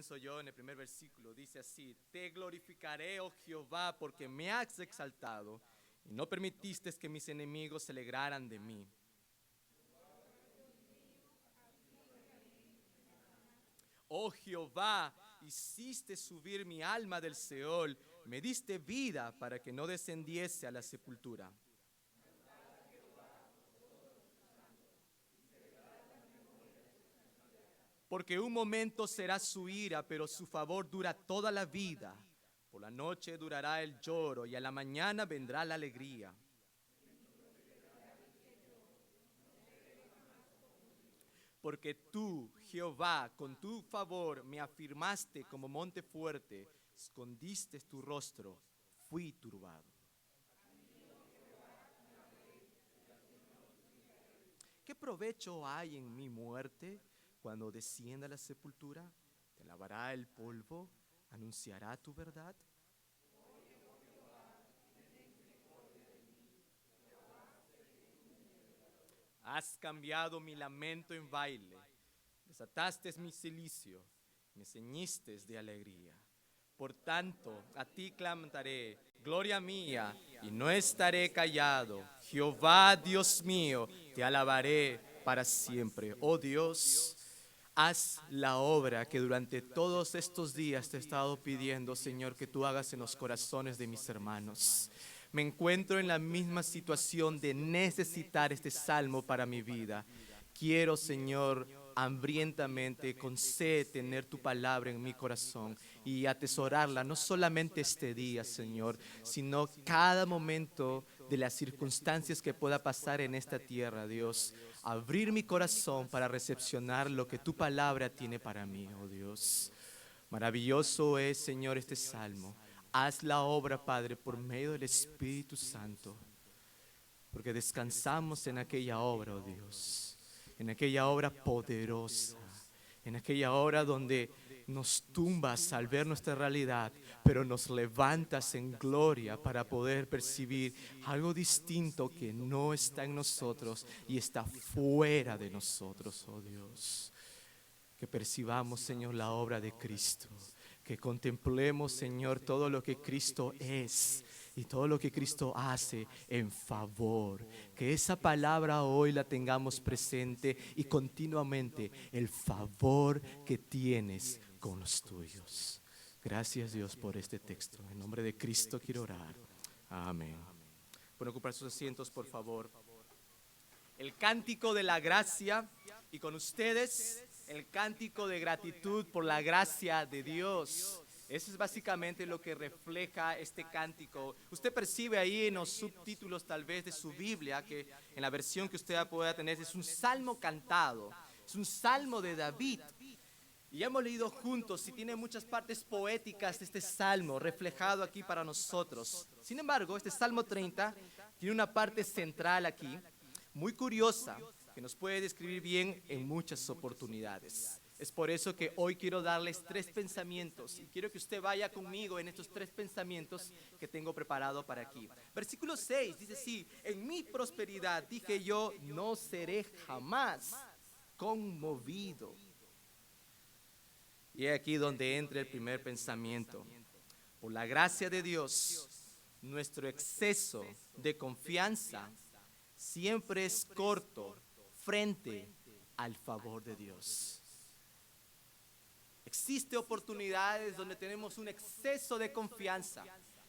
pienso yo en el primer versículo, dice así: te glorificaré, oh Jehová, porque me has exaltado y no permitiste que mis enemigos se alegraran de mí. Oh Jehová, hiciste subir mi alma del Seol, me diste vida para que no descendiese a la sepultura. Porque un momento será su ira, pero su favor dura toda la vida. Por la noche durará el lloro y a la mañana vendrá la alegría. Porque tú, Jehová, con tu favor me afirmaste como monte fuerte, escondiste tu rostro, fui turbado. ¿Qué provecho hay en mi muerte cuando descienda a la sepultura? ¿Te lavará el polvo? ¿Anunciará tu verdad? Has cambiado mi lamento en baile, desataste mi cilicio, me ceñiste de alegría. Por tanto, a ti clamaré, gloria mía, y no estaré callado. Jehová, Dios mío, te alabaré para siempre. Oh Dios, haz la obra que durante todos estos días te he estado pidiendo, Señor, que tú hagas en los corazones de mis hermanos. Me encuentro en la misma situación de necesitar este salmo para mi vida. Quiero, Señor, hambrientamente, con sed, tener tu palabra en mi corazón y atesorarla, no solamente este día, Señor, sino cada momento de las circunstancias que pueda pasar en esta tierra, Dios. Abrir mi corazón para recepcionar lo que tu palabra tiene para mí, oh Dios. Maravilloso es, Señor, este salmo. Haz la obra, Padre, por medio del Espíritu Santo, porque descansamos en aquella obra, oh Dios, en aquella obra poderosa, en aquella obra donde nos tumbas al ver nuestra realidad, pero nos levantas en gloria para poder percibir algo distinto que no está en nosotros y está fuera de nosotros, oh Dios. Que percibamos, Señor, la obra de Cristo, que contemplemos, Señor, todo lo que Cristo es y todo lo que Cristo hace en favor. Que esa palabra hoy la tengamos presente y continuamente, el favor que tienes con los tuyos. Gracias, Dios, por este texto. En nombre de Cristo quiero orar. Amén. Pueden ocupar sus asientos, por favor. El cántico de la gracia, y con ustedes el cántico de gratitud por la gracia de Dios. Eso es básicamente lo que refleja este cántico. Usted percibe ahí en los subtítulos tal vez de su Biblia, que en la versión que usted pueda tener es un salmo cantado, es un salmo de David. Y ya hemos leído juntos y tiene muchas partes poéticas de este salmo reflejado aquí para nosotros. Sin embargo, este Salmo 30 tiene una parte central aquí, muy curiosa, que nos puede describir bien en muchas oportunidades. Es por eso que hoy quiero darles 3 pensamientos y quiero que usted vaya conmigo en estos 3 pensamientos que tengo preparado para aquí. Versículo 6 dice así: en mi prosperidad dije yo, no seré jamás conmovido. Y es aquí donde entra el primer pensamiento. Por la gracia de Dios, nuestro exceso de confianza siempre es corto frente al favor de Dios. Existen oportunidades donde tenemos un exceso de confianza,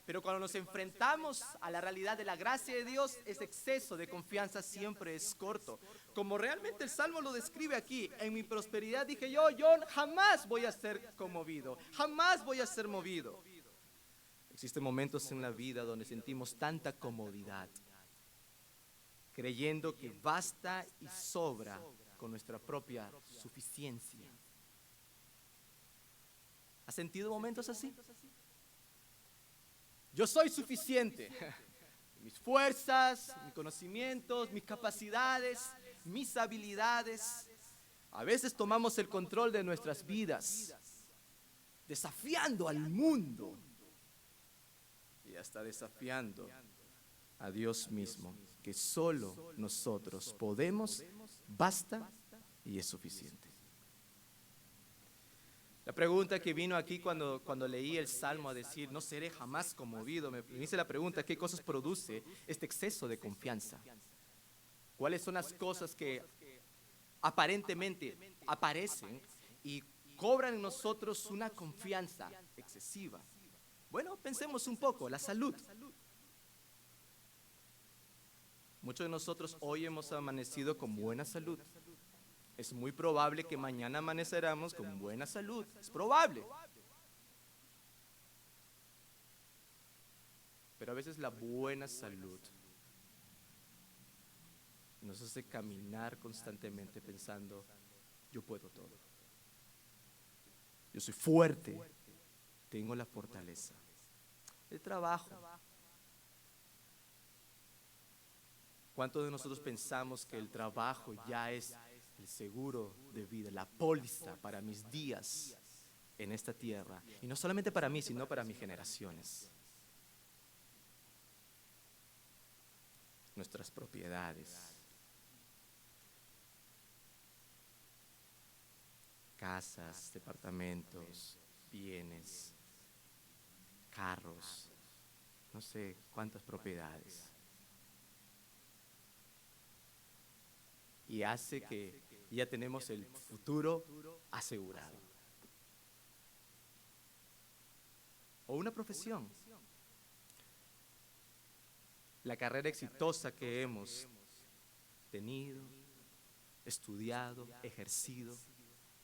pero cuando nos enfrentamos a la realidad de la gracia de Dios, ese exceso de confianza siempre es corto. Como realmente el Salmo lo describe aquí: en mi prosperidad dije yo jamás voy a ser conmovido, jamás voy a ser movido. Existen momentos en la vida donde sentimos tanta comodidad, creyendo que basta y sobra con nuestra propia suficiencia. ¿Has sentido momentos así? Yo soy suficiente. Mis fuerzas, mis conocimientos, mis capacidades, mis habilidades. A veces tomamos el control de nuestras vidas, desafiando al mundo y hasta desafiando a Dios mismo, que solo nosotros podemos, basta y es suficiente. La pregunta que vino aquí cuando leí el Salmo a decir, no seré jamás conmovido, me hice la pregunta, ¿qué cosas produce este exceso de confianza? ¿Cuáles son las cosas que aparentemente aparecen y cobran en nosotros una confianza excesiva? Bueno, pensemos un poco, la salud. Muchos de nosotros hoy hemos amanecido con buena salud. Es muy probable que mañana amaneceramos con buena salud. Es probable. Pero a veces la buena salud nos hace caminar constantemente pensando, yo puedo todo. Yo soy fuerte, tengo la fortaleza. El trabajo. ¿Cuántos de nosotros pensamos que el trabajo ya es el seguro de vida, la póliza para mis días en esta tierra? Y no solamente para mí, sino para mis generaciones. Nuestras propiedades, casas, departamentos, bienes, carros, no sé cuántas propiedades. Y hace que ya tenemos el futuro asegurado. O una profesión. La carrera exitosa que hemos tenido, estudiado, ejercido.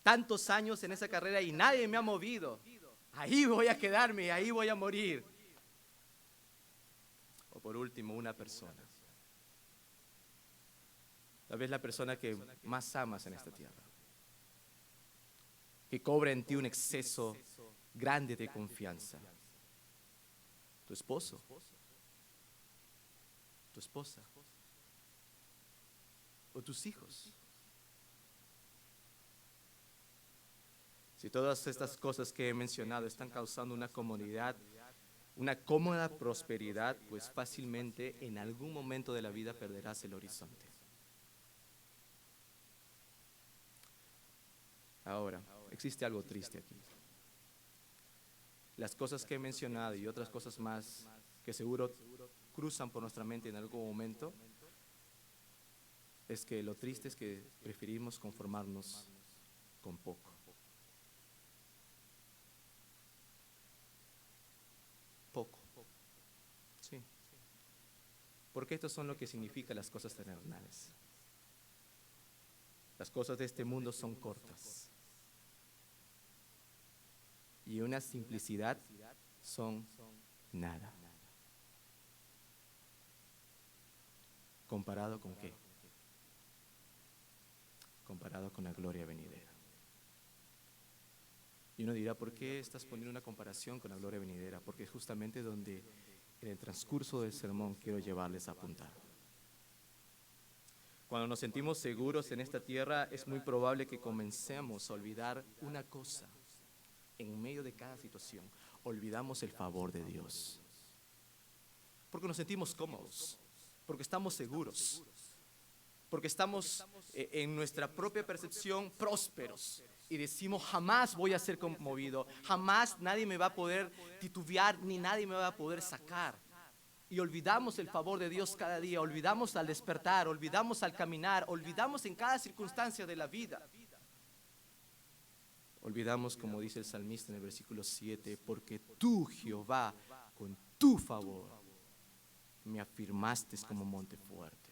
Tantos años en esa carrera y nadie me ha movido. Ahí voy a quedarme, ahí voy a morir. O por último, una persona. Tal vez la persona que más amas en esta tierra. Que cobra en ti un exceso grande de confianza. Tu esposo. Tu esposa. O tus hijos. Si todas estas cosas que he mencionado están causando una comodidad, una cómoda prosperidad, pues fácilmente en algún momento de la vida perderás el horizonte. Ahora, existe algo triste aquí. Las cosas que he mencionado y otras cosas más que seguro cruzan por nuestra mente en algún momento, es que lo triste es que preferimos conformarnos con poco. Poco. Sí. Porque estos son lo que significan las cosas terrenales. Las cosas de este mundo son cortas. Y una simplicidad son nada. ¿Comparado con qué? Comparado con la gloria venidera. Y uno dirá, ¿por qué estás poniendo una comparación con la gloria venidera? Porque es justamente donde en el transcurso del sermón quiero llevarles a apuntar. Cuando nos sentimos seguros en esta tierra, es muy probable que comencemos a olvidar una cosa. En medio de cada situación, olvidamos el favor de Dios. Porque nos sentimos cómodos, porque estamos seguros, porque estamos en nuestra propia percepción prósperos. Y decimos, jamás voy a ser conmovido, jamás nadie me va a poder titubear, ni nadie me va a poder sacar. Y olvidamos el favor de Dios cada día, olvidamos al despertar, olvidamos al caminar, olvidamos en cada circunstancia de la vida. Olvidamos, como dice el salmista en el versículo 7, porque tú, Jehová, con tu favor, me afirmaste como monte fuerte.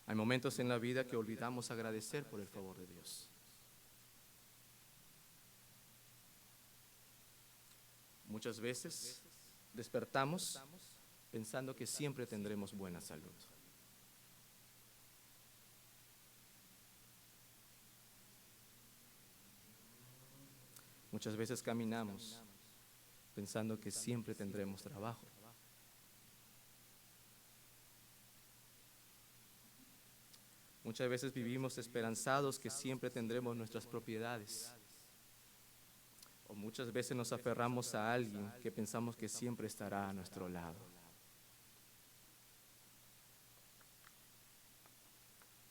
Hay momentos en la vida que olvidamos agradecer por el favor de Dios. Muchas veces despertamos pensando que siempre tendremos buena salud. Muchas veces caminamos pensando que siempre tendremos trabajo. Muchas veces vivimos esperanzados que siempre tendremos nuestras propiedades. O muchas veces nos aferramos a alguien que pensamos que siempre estará a nuestro lado.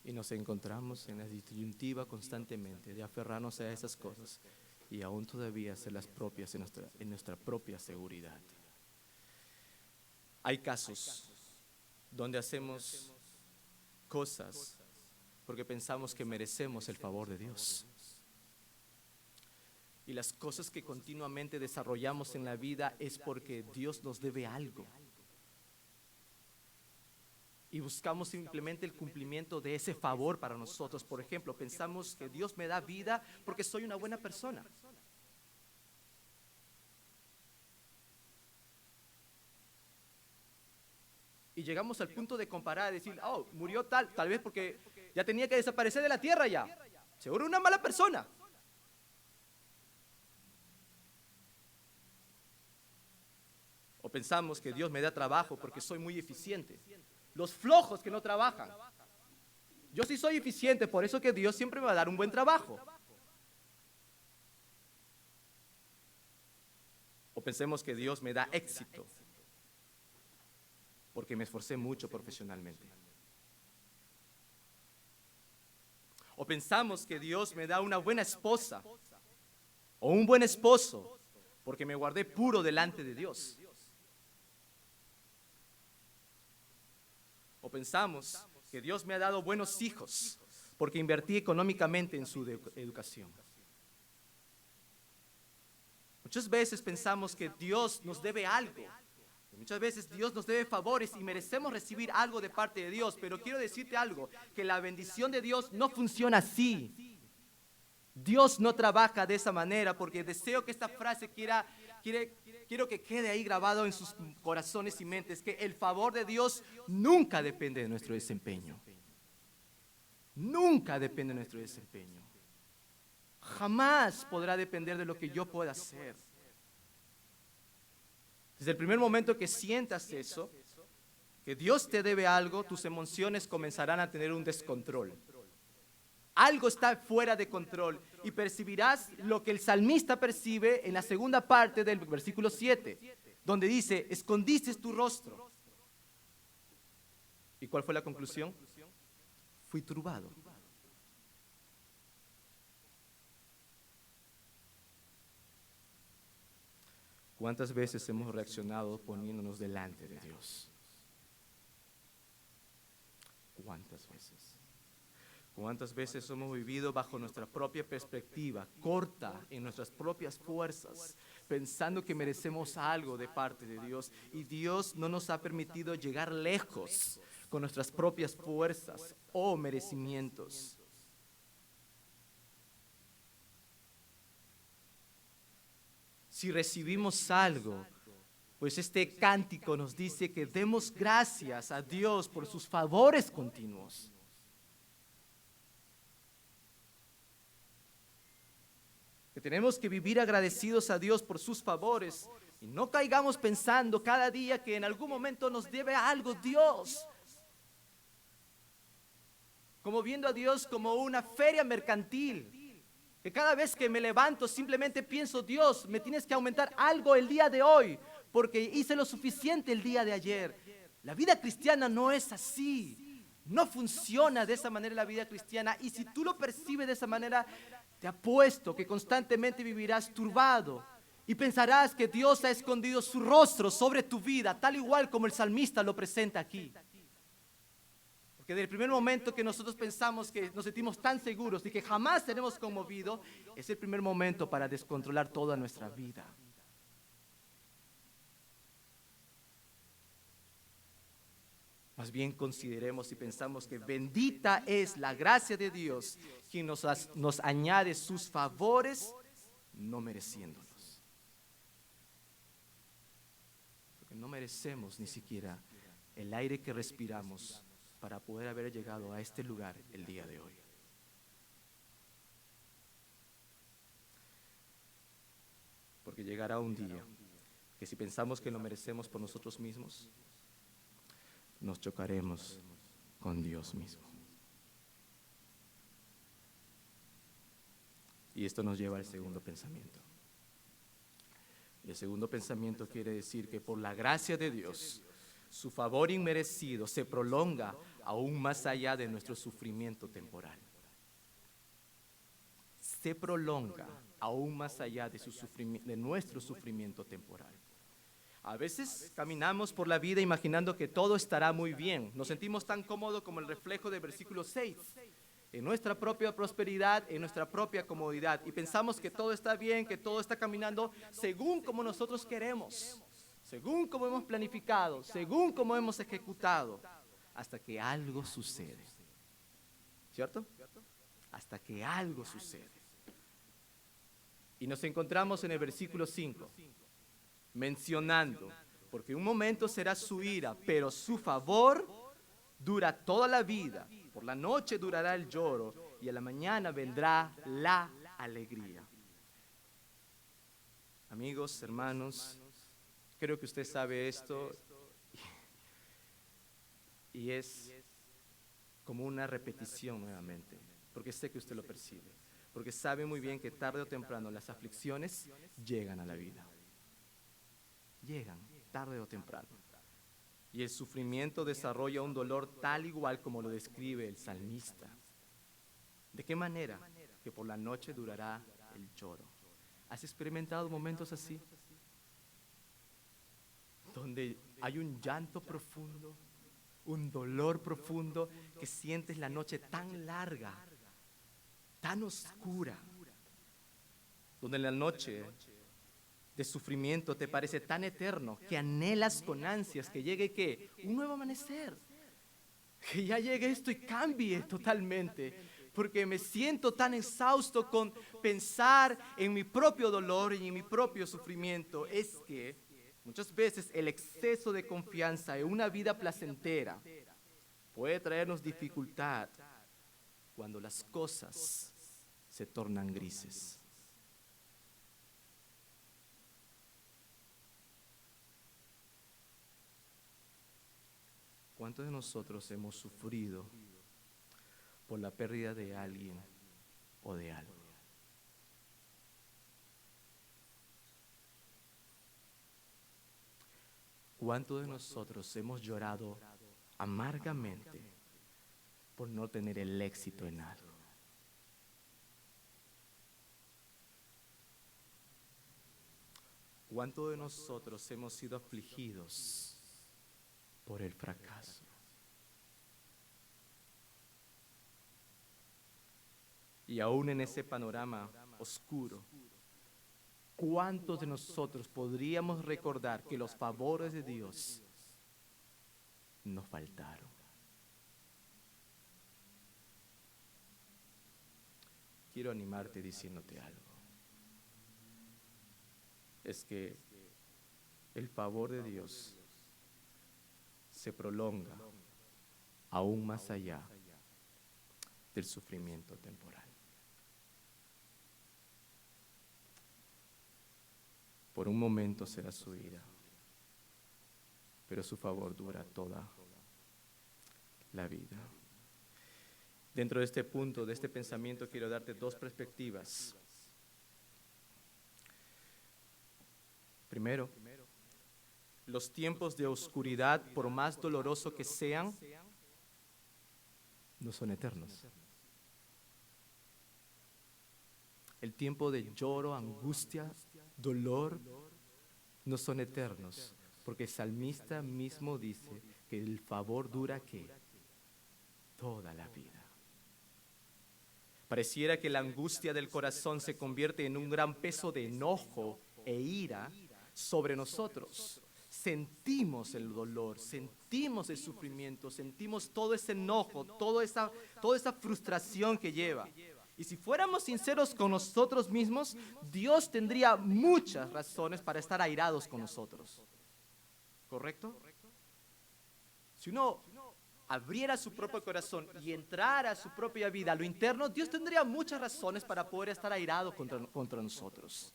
Y nos encontramos en la disyuntiva constantemente de aferrarnos a esas cosas y aún todavía hacerlas propias en nuestra propia seguridad. Hay casos donde hacemos cosas porque pensamos que merecemos el favor de Dios. Y las cosas que continuamente desarrollamos en la vida es porque Dios nos debe algo. Y buscamos simplemente el cumplimiento de ese favor para nosotros. Por ejemplo, pensamos que Dios me da vida porque soy una buena persona. Y llegamos al punto de comparar, decir, oh, murió tal vez porque ya tenía que desaparecer de la tierra ya. Seguro una mala persona. O pensamos que Dios me da trabajo porque soy muy eficiente. Los flojos que no trabajan. Yo sí soy eficiente, por eso que Dios siempre me va a dar un buen trabajo. O pensemos que Dios me da éxito porque me esforcé mucho profesionalmente. O pensamos que Dios me da una buena esposa o un buen esposo porque me guardé puro delante de Dios. O pensamos que Dios me ha dado buenos hijos porque invertí económicamente en su educación. Muchas veces pensamos que Dios nos debe algo. Muchas veces Dios nos debe favores y merecemos recibir algo de parte de Dios. Pero quiero decirte algo, que la bendición de Dios no funciona así. Dios no trabaja de esa manera, porque deseo que esta frase quiero que quede ahí grabado en sus corazones y mentes, que el favor de Dios nunca depende de nuestro desempeño. Nunca depende de nuestro desempeño. Jamás podrá depender de lo que yo pueda hacer. Desde el primer momento que sientas eso, que Dios te debe algo, tus emociones comenzarán a tener un descontrol. Algo está fuera de control y percibirás lo que el salmista percibe en la segunda parte del versículo 7, donde dice, escondiste tu rostro. ¿Y cuál fue la conclusión? Fui turbado. ¿Cuántas veces hemos reaccionado poniéndonos delante de Dios? ¿Cuántas veces? ¿Cuántas veces hemos vivido bajo nuestra propia perspectiva, corta en nuestras propias fuerzas, pensando que merecemos algo de parte de Dios y Dios no nos ha permitido llegar lejos con nuestras propias fuerzas o merecimientos? Si recibimos algo, pues este cántico nos dice que demos gracias a Dios por sus favores continuos. Que tenemos que vivir agradecidos a Dios por sus favores y no caigamos pensando cada día que en algún momento nos debe algo Dios. Como viendo a Dios como una feria mercantil. Que cada vez que me levanto simplemente pienso, Dios, me tienes que aumentar algo el día de hoy, porque hice lo suficiente el día de ayer. La vida cristiana no es así. No funciona de esa manera la vida cristiana. Y si tú lo percibes de esa manera, te apuesto que constantemente vivirás turbado. Y pensarás que Dios ha escondido su rostro sobre tu vida, tal igual como el salmista lo presenta aquí. Que desde el primer momento que nosotros pensamos que nos sentimos tan seguros y que jamás seremos conmovidos, es el primer momento para descontrolar toda nuestra vida. Más bien consideremos y pensamos que bendita es la gracia de Dios, quien nos añade sus favores, no mereciéndolos. Porque no merecemos ni siquiera el aire que respiramos para poder haber llegado a este lugar el día de hoy. Porque llegará un día que si pensamos que lo merecemos por nosotros mismos, nos chocaremos con Dios mismo. Y esto nos lleva al segundo pensamiento. Y el segundo pensamiento quiere decir que por la gracia de Dios, su favor inmerecido se prolonga aún más allá de nuestro sufrimiento temporal. Se prolonga aún más allá de, de nuestro sufrimiento temporal. A veces caminamos por la vida imaginando que todo estará muy bien. Nos sentimos tan cómodos como el reflejo del versículo 6. En nuestra propia prosperidad, en nuestra propia comodidad. Y pensamos que todo está bien, que todo está caminando según como nosotros queremos, según como hemos planificado, según como hemos ejecutado, hasta que algo sucede. ¿Cierto? Hasta que algo sucede. Y nos encontramos en el versículo 5, mencionando, porque un momento será su ira, pero su favor dura toda la vida. Por la noche durará el lloro y a la mañana vendrá la alegría. Amigos, hermanos, creo que usted sabe esto y es como una repetición nuevamente, porque sé que usted lo percibe, porque sabe muy bien que tarde o temprano las aflicciones llegan a la vida. Llegan tarde o temprano. Y el sufrimiento desarrolla un dolor tal igual como lo describe el salmista. ¿De qué manera? Que por la noche durará el lloro. ¿Has experimentado momentos así? Donde hay un llanto profundo, un dolor profundo, que sientes la noche tan larga, tan oscura, donde en la noche de sufrimiento te parece tan eterno que anhelas con ansias que llegue ¿qué? Un nuevo amanecer, que ya llegue esto y cambie totalmente, porque me siento tan exhausto con pensar en mi propio dolor y en mi propio sufrimiento. Es que muchas veces el exceso de confianza en una vida placentera puede traernos dificultad cuando las cosas se tornan grises. ¿Cuántos de nosotros hemos sufrido por la pérdida de alguien o de algo? ¿Cuántos de nosotros hemos llorado amargamente por no tener el éxito en algo? ¿Cuántos de nosotros hemos sido afligidos por el fracaso? Y aún en ese panorama oscuro, ¿cuántos de nosotros podríamos recordar que los favores de Dios nos faltaron? Quiero animarte diciéndote algo. Es que el favor de Dios se prolonga aún más allá del sufrimiento temporal. Por un momento será su ira, pero su favor dura toda la vida. Dentro de este punto, de este pensamiento, quiero darte dos perspectivas. Primero, los tiempos de oscuridad, por más doloroso que sean, no son eternos. El tiempo de lloro, angustia, dolor, no son eternos, porque el salmista mismo dice que el favor dura ¿qué? Toda la vida. Pareciera que la angustia del corazón se convierte en un gran peso de enojo e ira sobre nosotros. Sentimos el dolor, sentimos el sufrimiento, sentimos todo ese enojo, toda esa frustración que lleva. Y si fuéramos sinceros con nosotros mismos, Dios tendría muchas razones para estar airados con nosotros. ¿Correcto? Si uno abriera su propio corazón y entrara a su propia vida, a lo interno, Dios tendría muchas razones para poder estar airado contra nosotros.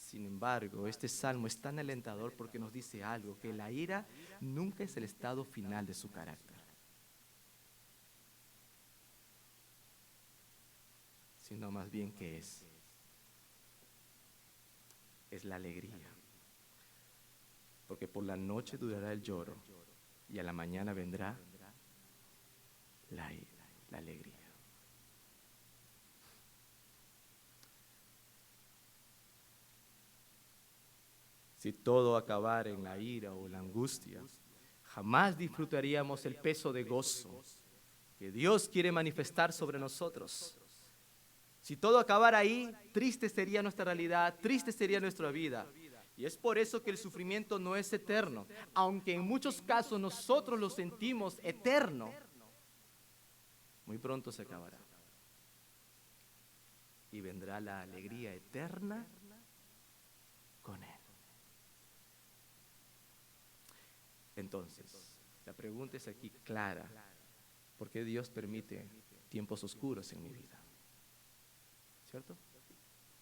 Sin embargo, este salmo es tan alentador porque nos dice algo, que la ira nunca es el estado final de su carácter, sino más bien que es la alegría. Porque por la noche durará el lloro y a la mañana vendrá la, la alegría. Si todo acabara en la ira o la angustia, jamás disfrutaríamos el peso de gozo que Dios quiere manifestar sobre nosotros. Si todo acabara ahí, triste sería nuestra realidad, triste sería nuestra vida. Y es por eso que el sufrimiento no es eterno, aunque en muchos casos nosotros lo sentimos eterno. Muy pronto se acabará. Y vendrá la alegría eterna con Él. Entonces, la pregunta es aquí clara. ¿Por qué Dios permite tiempos oscuros en mi vida? ¿Cierto?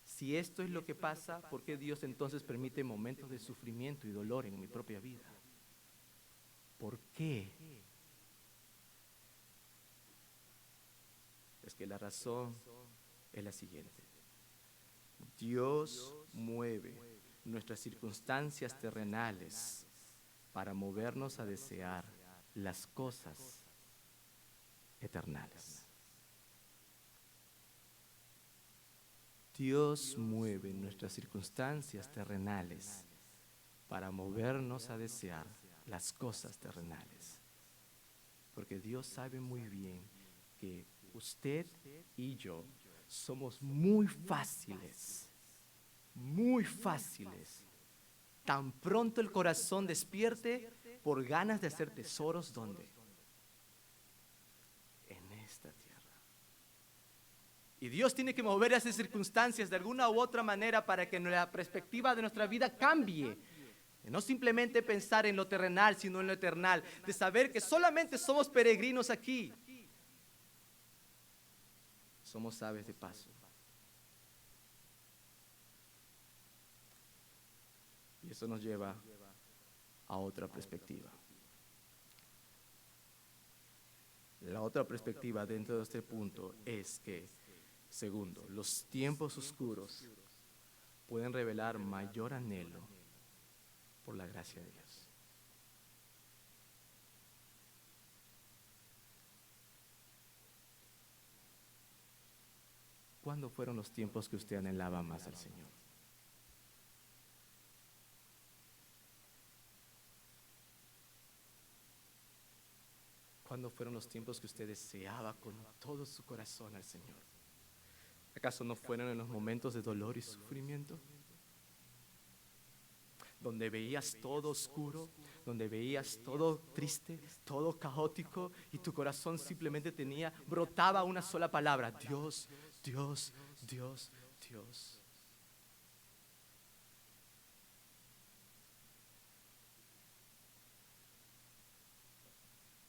Si esto es lo que pasa, ¿por qué Dios entonces permite momentos de sufrimiento y dolor en mi propia vida? ¿Por qué? Es que la razón es la siguiente. Dios mueve nuestras circunstancias terrenales para movernos a desear las cosas eternales. Dios mueve nuestras circunstancias terrenales para movernos a desear las cosas terrenales. Porque Dios sabe muy bien que usted y yo somos muy fáciles. Tan pronto el corazón despierte por ganas de hacer tesoros, ¿dónde? En esta tierra. Y Dios tiene que mover esas circunstancias de alguna u otra manera para que la perspectiva de nuestra vida cambie. De no simplemente pensar en lo terrenal, sino en lo eternal. De saber que solamente somos peregrinos aquí. Somos aves de paso. Y eso nos lleva a otra perspectiva. La otra perspectiva dentro de este punto es que, segundo, los tiempos oscuros pueden revelar mayor anhelo por la gracia de Dios. ¿Cuándo fueron los tiempos que usted anhelaba más al Señor? ¿Cuándo fueron los tiempos que usted deseaba con todo su corazón al Señor? ¿Acaso no fueron en los momentos de dolor y sufrimiento? Donde veías todo oscuro, donde veías todo triste, todo caótico, y tu corazón simplemente brotaba una sola palabra: Dios, Dios, Dios, Dios.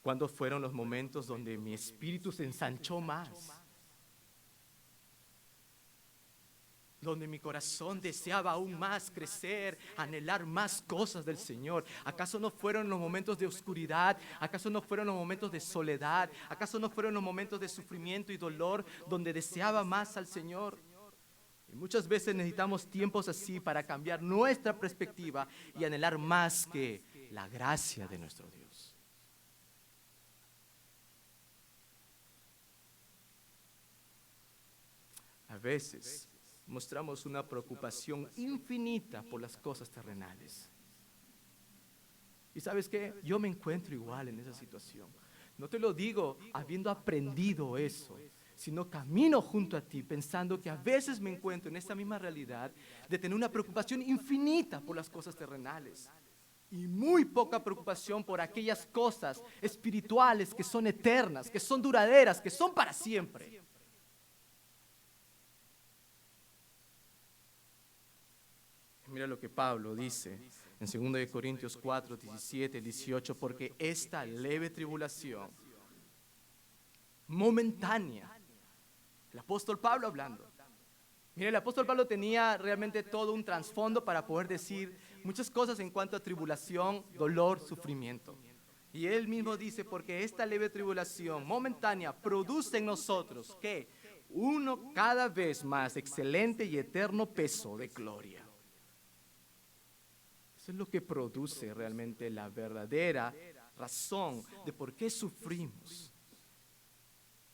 ¿Cuándo fueron los momentos donde mi espíritu se ensanchó más? Donde mi corazón deseaba aún más crecer, anhelar más cosas del Señor. ¿Acaso no fueron los momentos de oscuridad? ¿Acaso no fueron los momentos de soledad? ¿Acaso no fueron los momentos de sufrimiento y dolor donde deseaba más al Señor? Y muchas veces necesitamos tiempos así para cambiar nuestra perspectiva y anhelar más que la gracia de nuestro Dios. A veces mostramos una preocupación infinita por las cosas terrenales. Y ¿sabes qué? Yo me encuentro igual en esa situación. No te lo digo habiendo aprendido eso, sino camino junto a ti pensando que a veces me encuentro en esta misma realidad de tener una preocupación infinita por las cosas terrenales y muy poca preocupación por aquellas cosas espirituales que son eternas, que son duraderas, que son para siempre. Mira lo que Pablo dice en 2 Corintios 4, 17, 18, porque esta leve tribulación momentánea, el apóstol Pablo hablando. Mira, el apóstol Pablo tenía realmente todo un trasfondo para poder decir muchas cosas en cuanto a tribulación, dolor, sufrimiento. Y él mismo dice, porque esta leve tribulación momentánea produce en nosotros, ¿qué? Uno cada vez más excelente y eterno peso de gloria. Eso es lo que produce realmente la verdadera razón de por qué sufrimos.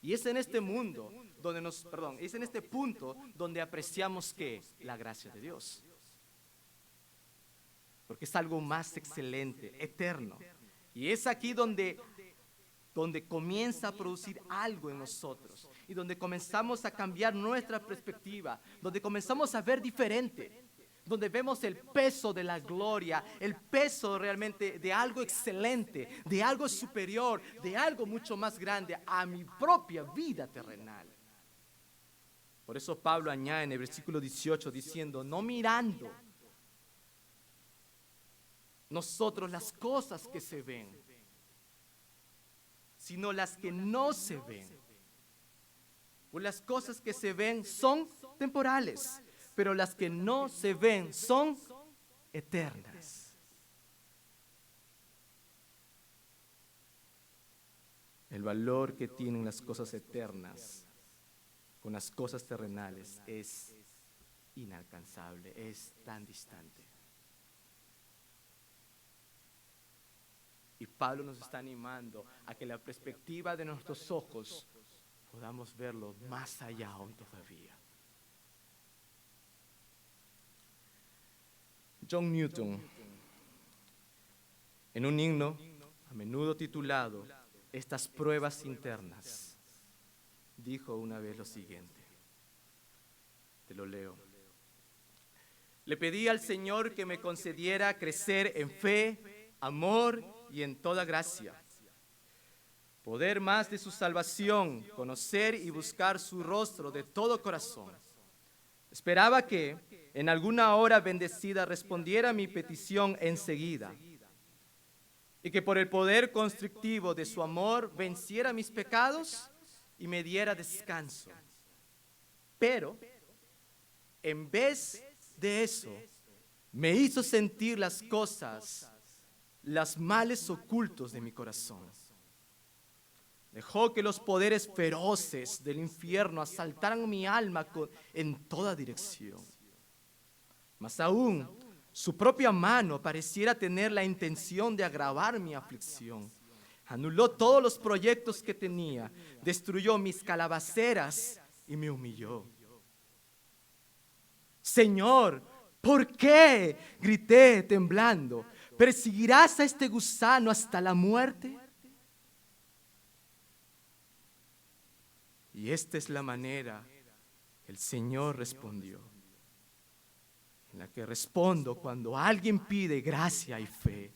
Y es en este mundo donde es en este punto donde apreciamos que la gracia de Dios. Porque es algo más excelente, eterno. Y es aquí donde comienza a producir algo en nosotros y donde comenzamos a cambiar nuestra perspectiva, donde comenzamos a ver diferente, donde vemos el peso de la gloria, el peso realmente de algo excelente, de algo superior, de algo mucho más grande a mi propia vida terrenal. Por eso Pablo añade en el versículo 18 diciendo, no mirando nosotros las cosas que se ven, sino las que no se ven. Pues las cosas que se ven son temporales, pero las que no se ven son eternas. El valor que tienen las cosas eternas con las cosas terrenales es inalcanzable, es tan distante. Y Pablo nos está animando a que la perspectiva de nuestros ojos podamos verlo más allá aún todavía. John Newton, en un himno a menudo titulado Estas pruebas internas, dijo una vez lo siguiente. Te lo leo. Le pedí al Señor que me concediera crecer en fe, amor y en toda gracia, poder más de su salvación, conocer y buscar su rostro de todo corazón. Esperaba que en alguna hora bendecida respondiera mi petición enseguida y que por el poder constrictivo de su amor venciera mis pecados y me diera descanso. Pero en vez de eso, me hizo sentir las cosas, los males ocultos de mi corazón. Dejó que los poderes feroces del infierno asaltaran mi alma en toda dirección. Más aún, su propia mano pareciera tener la intención de agravar mi aflicción. Anuló todos los proyectos que tenía, destruyó mis calabaceras y me humilló. Señor, ¿por qué? Grité temblando. ¿Perseguirás a este gusano hasta la muerte? Y esta es la manera que el Señor respondió, en la que respondo cuando alguien pide gracia y fe.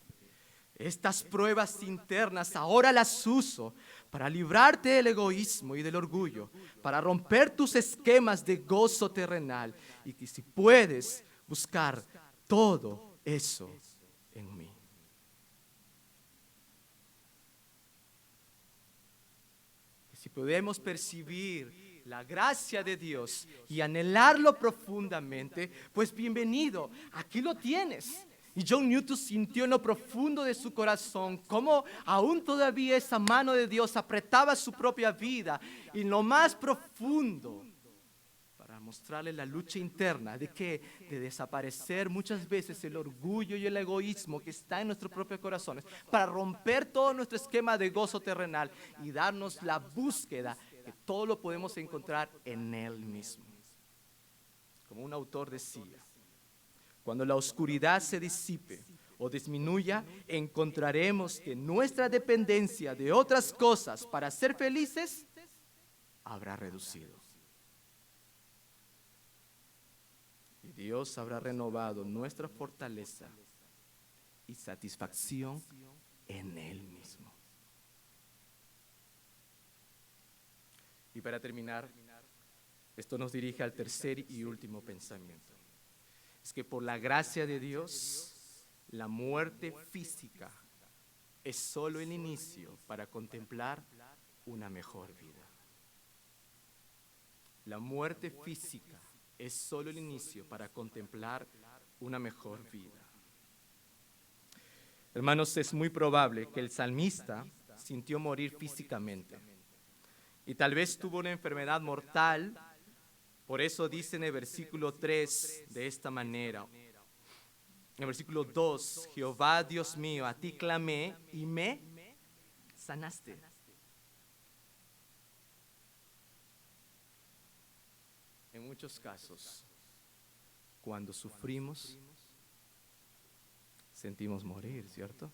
Estas pruebas internas ahora las uso para librarte del egoísmo y del orgullo, para romper tus esquemas de gozo terrenal y que si puedes buscar todo eso en mí. Si podemos percibir la gracia de Dios y anhelarlo profundamente, pues bienvenido, aquí lo tienes. Y John Newton sintió en lo profundo de su corazón cómo aún todavía esa mano de Dios apretaba su propia vida y en lo más profundo para mostrarle la lucha interna de desaparecer muchas veces el orgullo y el egoísmo que está en nuestros propios corazones, para romper todo nuestro esquema de gozo terrenal y darnos la búsqueda que todo lo podemos encontrar en Él mismo. Como un autor decía, cuando la oscuridad se disipe o disminuya, encontraremos que nuestra dependencia de otras cosas para ser felices habrá reducido. Y Dios habrá renovado nuestra fortaleza y satisfacción en Él mismo. Y para terminar, esto nos dirige al tercer y último pensamiento. Es que por la gracia de Dios, la muerte física es solo el inicio para contemplar una mejor vida. La muerte física es solo el inicio para contemplar una mejor vida. Hermanos, es muy probable que el salmista sintió morir físicamente y tal vez tuvo una enfermedad mortal. Por eso dice en el versículo 3 de esta manera. En el versículo 2, Jehová Dios mío, a ti clamé y me sanaste. en muchos casos, cuando sufrimos, sentimos morir, ¿cierto?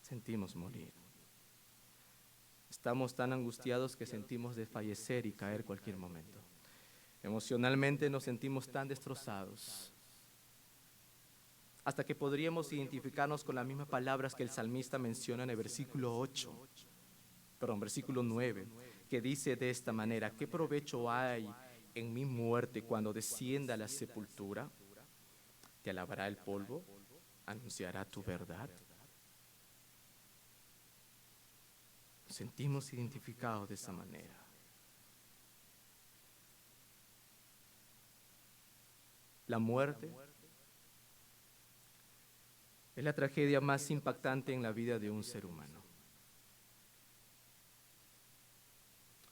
Sentimos morir. Estamos tan angustiados que sentimos desfallecer y caer cualquier momento. Emocionalmente nos sentimos tan destrozados, hasta que podríamos identificarnos con las mismas palabras que el salmista menciona en el versículo 9, que dice de esta manera: ¿qué provecho hay en mi muerte cuando descienda a la sepultura? ¿Te alabará el polvo? ¿Anunciará tu verdad? Nos sentimos identificados de esa manera. La muerte es la tragedia más impactante en la vida de un ser humano.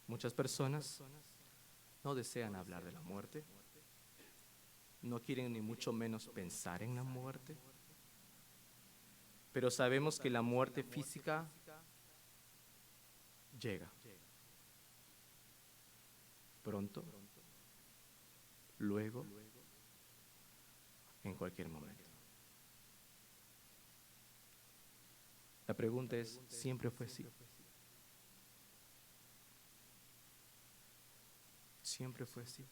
Muchas personas no desean hablar de la muerte, no quieren ni mucho menos pensar en la muerte, pero sabemos que la muerte física llega pronto, luego, en cualquier momento. La pregunta es, ¿siempre fue así? ¿Siempre fue así?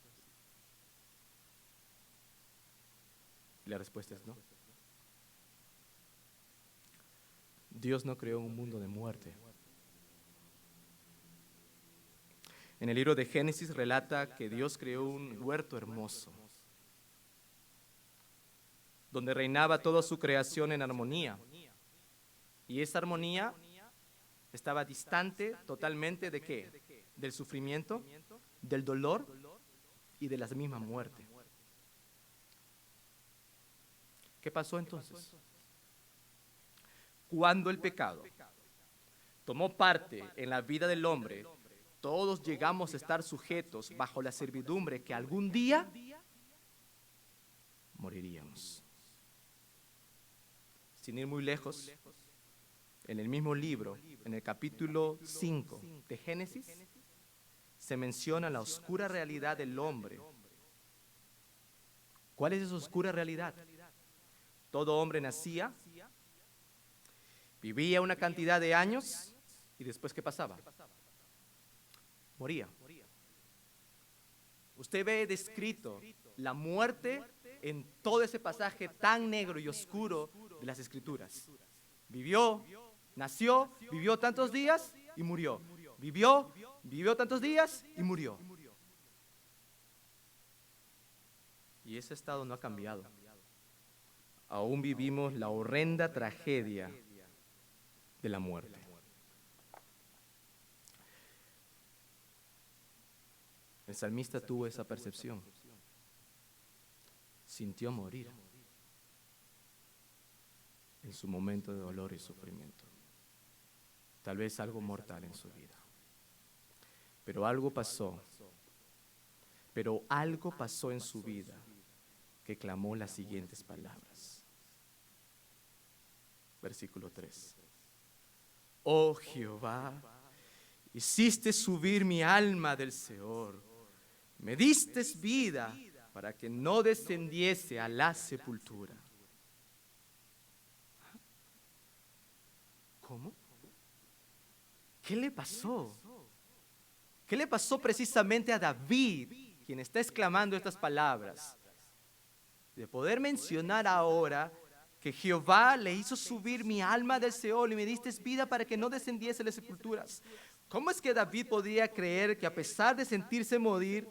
Y la respuesta es no. Dios no creó un mundo de muerte. En el libro de Génesis relata que Dios creó un huerto hermoso, donde reinaba toda su creación en armonía. Y esa armonía estaba distante totalmente ¿de qué? Del sufrimiento, del dolor y de la misma muerte. ¿Qué pasó entonces? Cuando el pecado tomó parte en la vida del hombre, todos llegamos a estar sujetos bajo la servidumbre que algún día moriríamos. Sin ir muy lejos, en el mismo libro, en el capítulo 5 de Génesis, se menciona la oscura realidad del hombre. ¿Cuál es esa oscura realidad? Todo hombre nacía, vivía una cantidad de años y después ¿qué pasaba? Moría. Usted ve descrito la muerte en todo ese pasaje tan negro y oscuro de las Escrituras. Vivió, nació, vivió tantos días y murió. Vivió tantos días y murió. Y ese estado no ha cambiado. Aún vivimos la horrenda tragedia de la muerte. El salmista tuvo esa percepción. Sintió morir en su momento de dolor y sufrimiento. Tal vez algo mortal en su vida. Pero algo pasó en su vida que clamó las siguientes palabras. Versículo 3. Oh Jehová, hiciste subir mi alma del Seol, me diste vida para que no descendiese a la sepultura. ¿Cómo? ¿Qué le pasó? ¿Qué le pasó precisamente a David, quien está exclamando estas palabras? De poder mencionar ahora que Jehová le hizo subir mi alma del Seol y me diste vida para que no descendiese a las sepulturas. ¿Cómo es que David podía creer que a pesar de sentirse morir,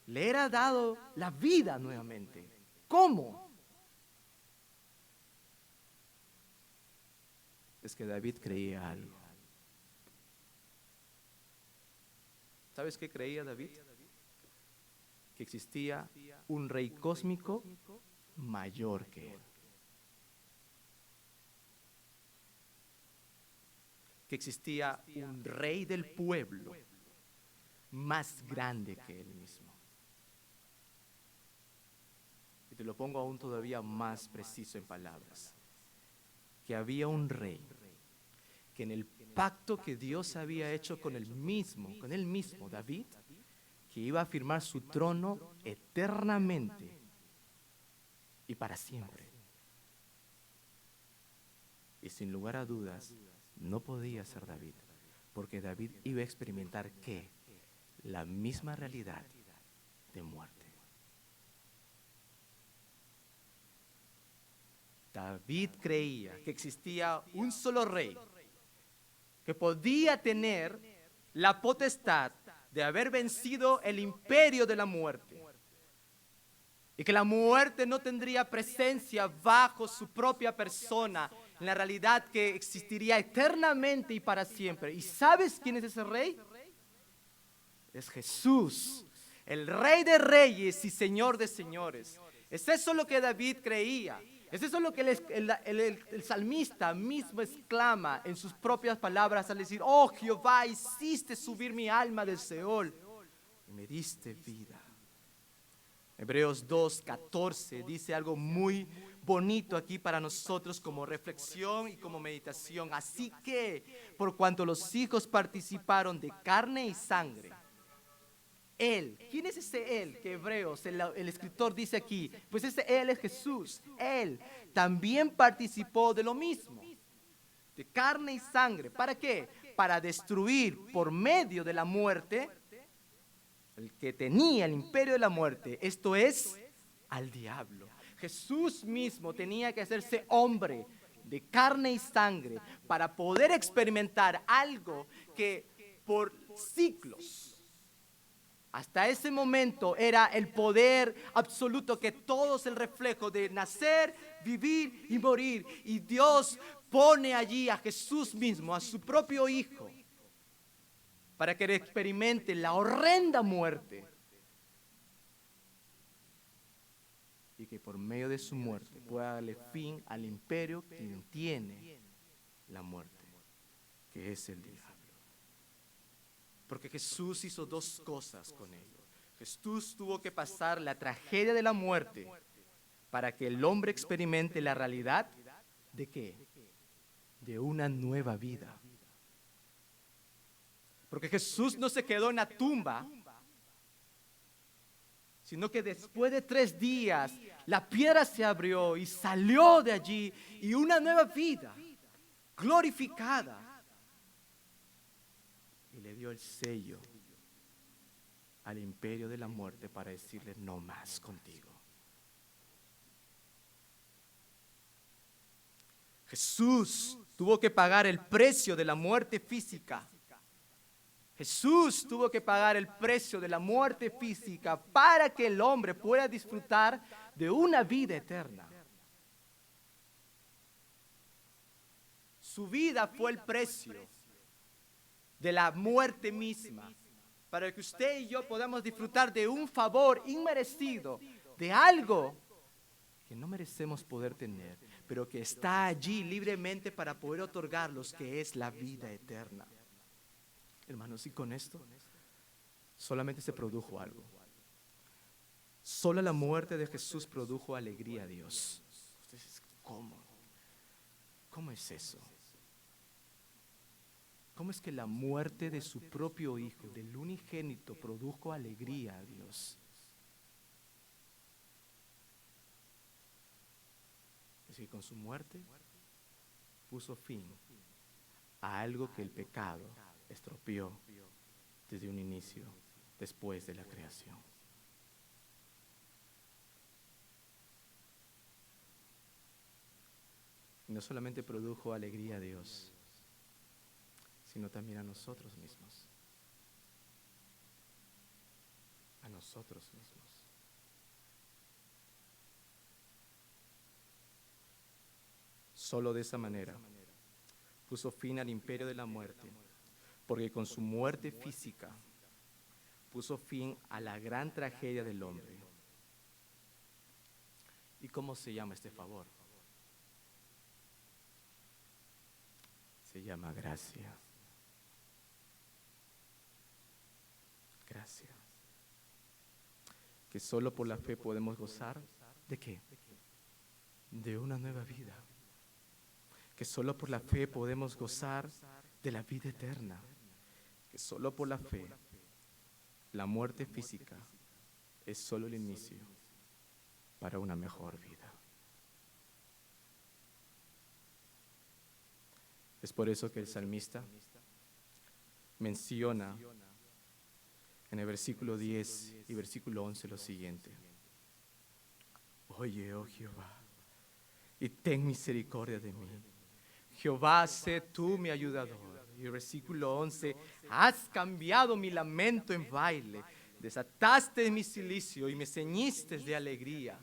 le era dado la vida nuevamente? ¿Cómo? Es que David creía algo. ¿Sabes qué creía David? Que existía un rey cósmico mayor que él. Que existía un rey del pueblo más grande que él mismo. Y te lo pongo aún todavía más preciso en palabras. Que había un rey que en el pacto que Dios había hecho con él mismo, David, que iba a afirmar su trono eternamente y para siempre. Y sin lugar a dudas, no podía ser David, porque David iba a experimentar ¿qué? La misma realidad de muerte. David creía que existía un solo rey que podía tener la potestad de haber vencido el imperio de la muerte y que la muerte no tendría presencia bajo su propia persona en la realidad que existiría eternamente y para siempre. ¿Y sabes quién es ese rey? Es Jesús, el Rey de Reyes y Señor de Señores. Es eso lo que David creía. Es eso lo que el salmista mismo exclama en sus propias palabras al decir: oh Jehová, hiciste subir mi alma del Seol y me diste vida. Hebreos 2:14 dice algo muy bonito aquí para nosotros como reflexión y como meditación. Así que, por cuanto los hijos participaron de carne y sangre, Él, ¿quién es ese Él que Hebreos, el escritor dice aquí? Pues ese Él es Jesús. Él también participó de lo mismo, de carne y sangre. ¿Para qué? Para destruir por medio de la muerte el que tenía el imperio de la muerte, esto es, al diablo. Jesús mismo tenía que hacerse hombre de carne y sangre para poder experimentar algo que por siglos hasta ese momento era el poder absoluto, que todo es el reflejo de nacer, vivir y morir. Y Dios pone allí a Jesús mismo, a su propio Hijo, para que experimente la horrenda muerte. Y que por medio de su muerte pueda darle fin al imperio que tiene la muerte, que es el diablo. Porque Jesús hizo dos cosas con ello. Jesús tuvo que pasar la tragedia de la muerte para que el hombre experimente la realidad de ¿qué? De una nueva vida. Porque Jesús no se quedó en la tumba, sino que después de 3 días la piedra se abrió y salió de allí, y una nueva vida glorificada. Y le dio el sello al imperio de la muerte para decirle: no más contigo. Jesús tuvo que pagar el precio de la muerte física. Jesús tuvo que pagar el precio de la muerte física para que el hombre pueda disfrutar de una vida eterna. Su vida fue el precio de la muerte misma, para que usted y yo podamos disfrutar de un favor inmerecido, de algo que no merecemos poder tener, pero que está allí libremente para poder otorgarlos, que es la vida eterna. Hermanos, y con esto solamente se produjo algo. Solo la muerte de Jesús produjo alegría a Dios. Ustedes, ¿cómo? ¿Cómo es eso? ¿Cómo es que la muerte de su propio Hijo, del unigénito, produjo alegría a Dios? Es que con su muerte puso fin a algo que el pecado estropeó desde un inicio, después de la creación. Y no solamente produjo alegría a Dios, sino también a nosotros mismos. A nosotros mismos. Solo de esa manera puso fin al imperio de la muerte, porque con su muerte física puso fin a la gran tragedia del hombre. ¿Y cómo se llama este favor? Se llama gracia. Gracia. Que solo por la fe podemos gozar ¿de qué? De una nueva vida. que solo por la fe podemos gozar de la vida eterna, que solo por la fe la muerte física es solo el inicio para una mejor vida. Es por eso que el salmista menciona en el versículo 10 y versículo 11 lo siguiente: oye, oh Jehová, y ten misericordia de mí. Jehová, sé tú mi ayudador. Y el versículo 11: has cambiado mi lamento en baile, desataste mi cilicio y me ceñiste de alegría.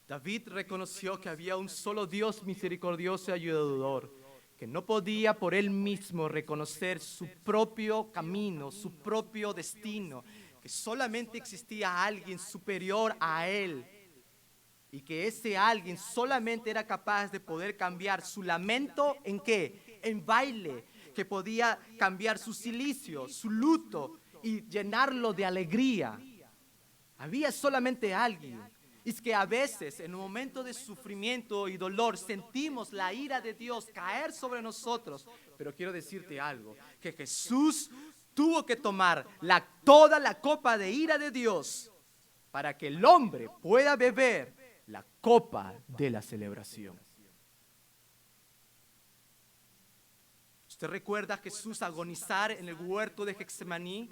David reconoció que había un solo Dios misericordioso y ayudador, que no podía por él mismo reconocer su propio camino, su propio destino, que solamente existía alguien superior a él, y que ese alguien solamente era capaz de poder cambiar su lamento ¿en qué? En baile, que podía cambiar su cilicio, su luto y llenarlo de alegría. Había solamente alguien. Y es que a veces en un momento de sufrimiento y dolor sentimos la ira de Dios caer sobre nosotros. Pero quiero decirte algo, que Jesús tuvo que tomar toda la copa de ira de Dios para que el hombre pueda beber la copa de la celebración. ¿Usted recuerda a Jesús agonizar en el huerto de Getsemaní?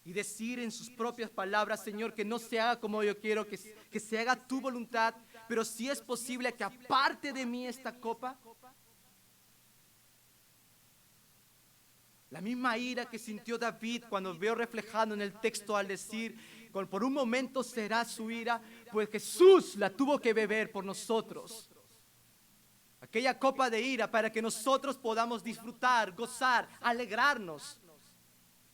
Y decir en sus propias palabras: Señor, que no se haga como yo quiero, que se haga tu voluntad, pero si es posible que aparte de mí esta copa. La misma ira que sintió David cuando veo reflejado en el texto al decir: por un momento será su ira, pues Jesús la tuvo que beber por nosotros. Aquella copa de ira para que nosotros podamos disfrutar, gozar, alegrarnos,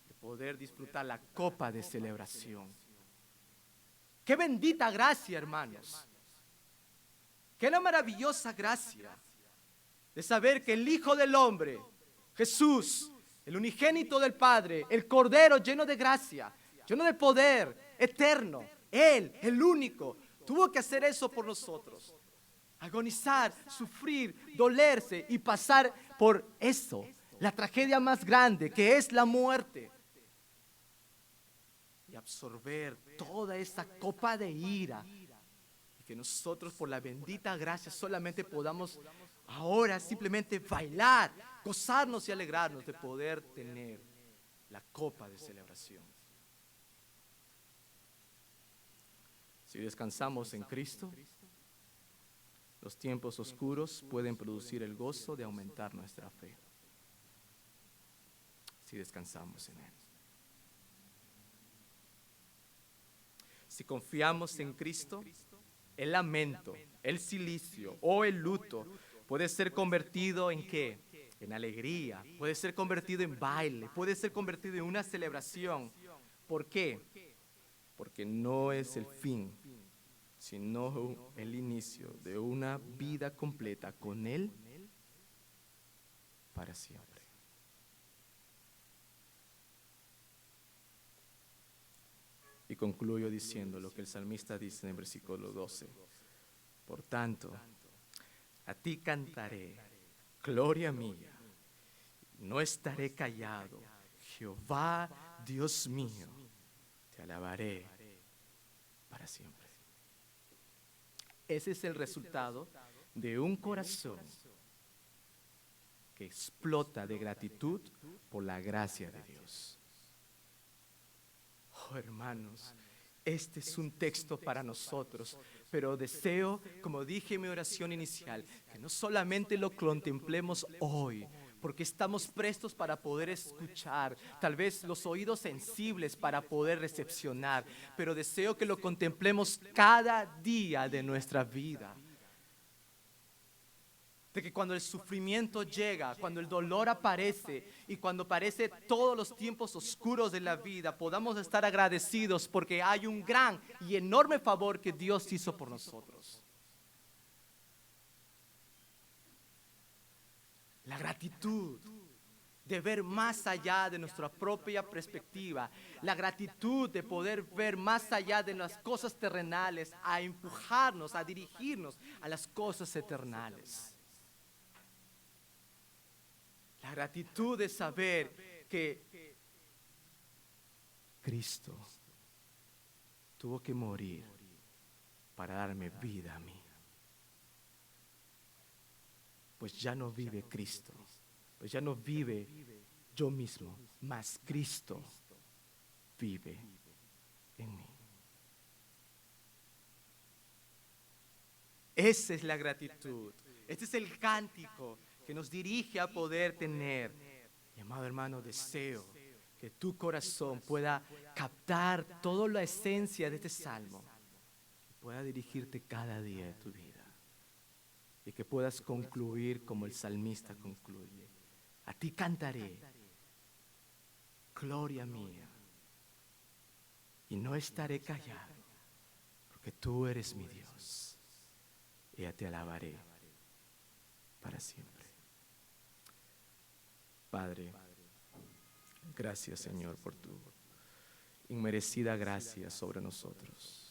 de poder disfrutar la copa de celebración. Qué bendita gracia, hermanos. Qué la maravillosa gracia de saber que el Hijo del Hombre, Jesús, el unigénito del Padre, el Cordero lleno de gracia, lleno de poder eterno, Él, el único, tuvo que hacer eso por nosotros. Agonizar, sufrir, dolerse y pasar por eso, la tragedia más grande que es la muerte. Y absorber toda esa copa de ira. Y que nosotros por la bendita gracia solamente podamos ahora simplemente bailar, gozarnos y alegrarnos de poder tener la copa de celebración. Si descansamos en Cristo, los tiempos oscuros pueden producir el gozo de aumentar nuestra fe. Si descansamos en Él. Si confiamos en Cristo, el lamento, el cilicio o el luto puede ser convertido en ¿qué? En alegría, puede ser convertido en baile, puede ser convertido en una celebración. ¿Por qué? Porque no es el fin, sino el inicio de una vida completa con Él para siempre. Y concluyo diciendo lo que el salmista dice en el versículo 12. Por tanto, a ti cantaré, gloria mía, no estaré callado. Jehová, Dios mío, te alabaré para siempre. Ese es el resultado de un corazón que explota de gratitud por la gracia de Dios. Oh, hermanos, este es un texto para nosotros, pero deseo, como dije en mi oración inicial, que no solamente lo contemplemos hoy, porque estamos prestos para poder escuchar, tal vez los oídos sensibles para poder recepcionar, pero deseo que lo contemplemos cada día de nuestra vida. De que cuando el sufrimiento llega, cuando el dolor aparece y cuando aparece todos los tiempos oscuros de la vida, podamos estar agradecidos porque hay un gran y enorme favor que Dios hizo por nosotros. La gratitud de ver más allá de nuestra propia perspectiva, la gratitud de poder ver más allá de las cosas terrenales, a empujarnos, a dirigirnos a las cosas eternales. La gratitud de saber que Cristo tuvo que morir para darme vida a mí. Pues ya no vive Cristo, pues ya no vive yo mismo, mas Cristo vive en mí. Esa es la gratitud. Este es el cántico que nos dirige a poder tener. Mi amado hermano, deseo que tu corazón pueda captar toda la esencia de este salmo y pueda dirigirte cada día de tu vida. Y que puedas concluir como el salmista concluye. A ti cantaré, gloria mía, y no estaré callado, porque tú eres mi Dios, y ya te alabaré para siempre. Padre, gracias, Señor, por tu inmerecida gracia sobre nosotros.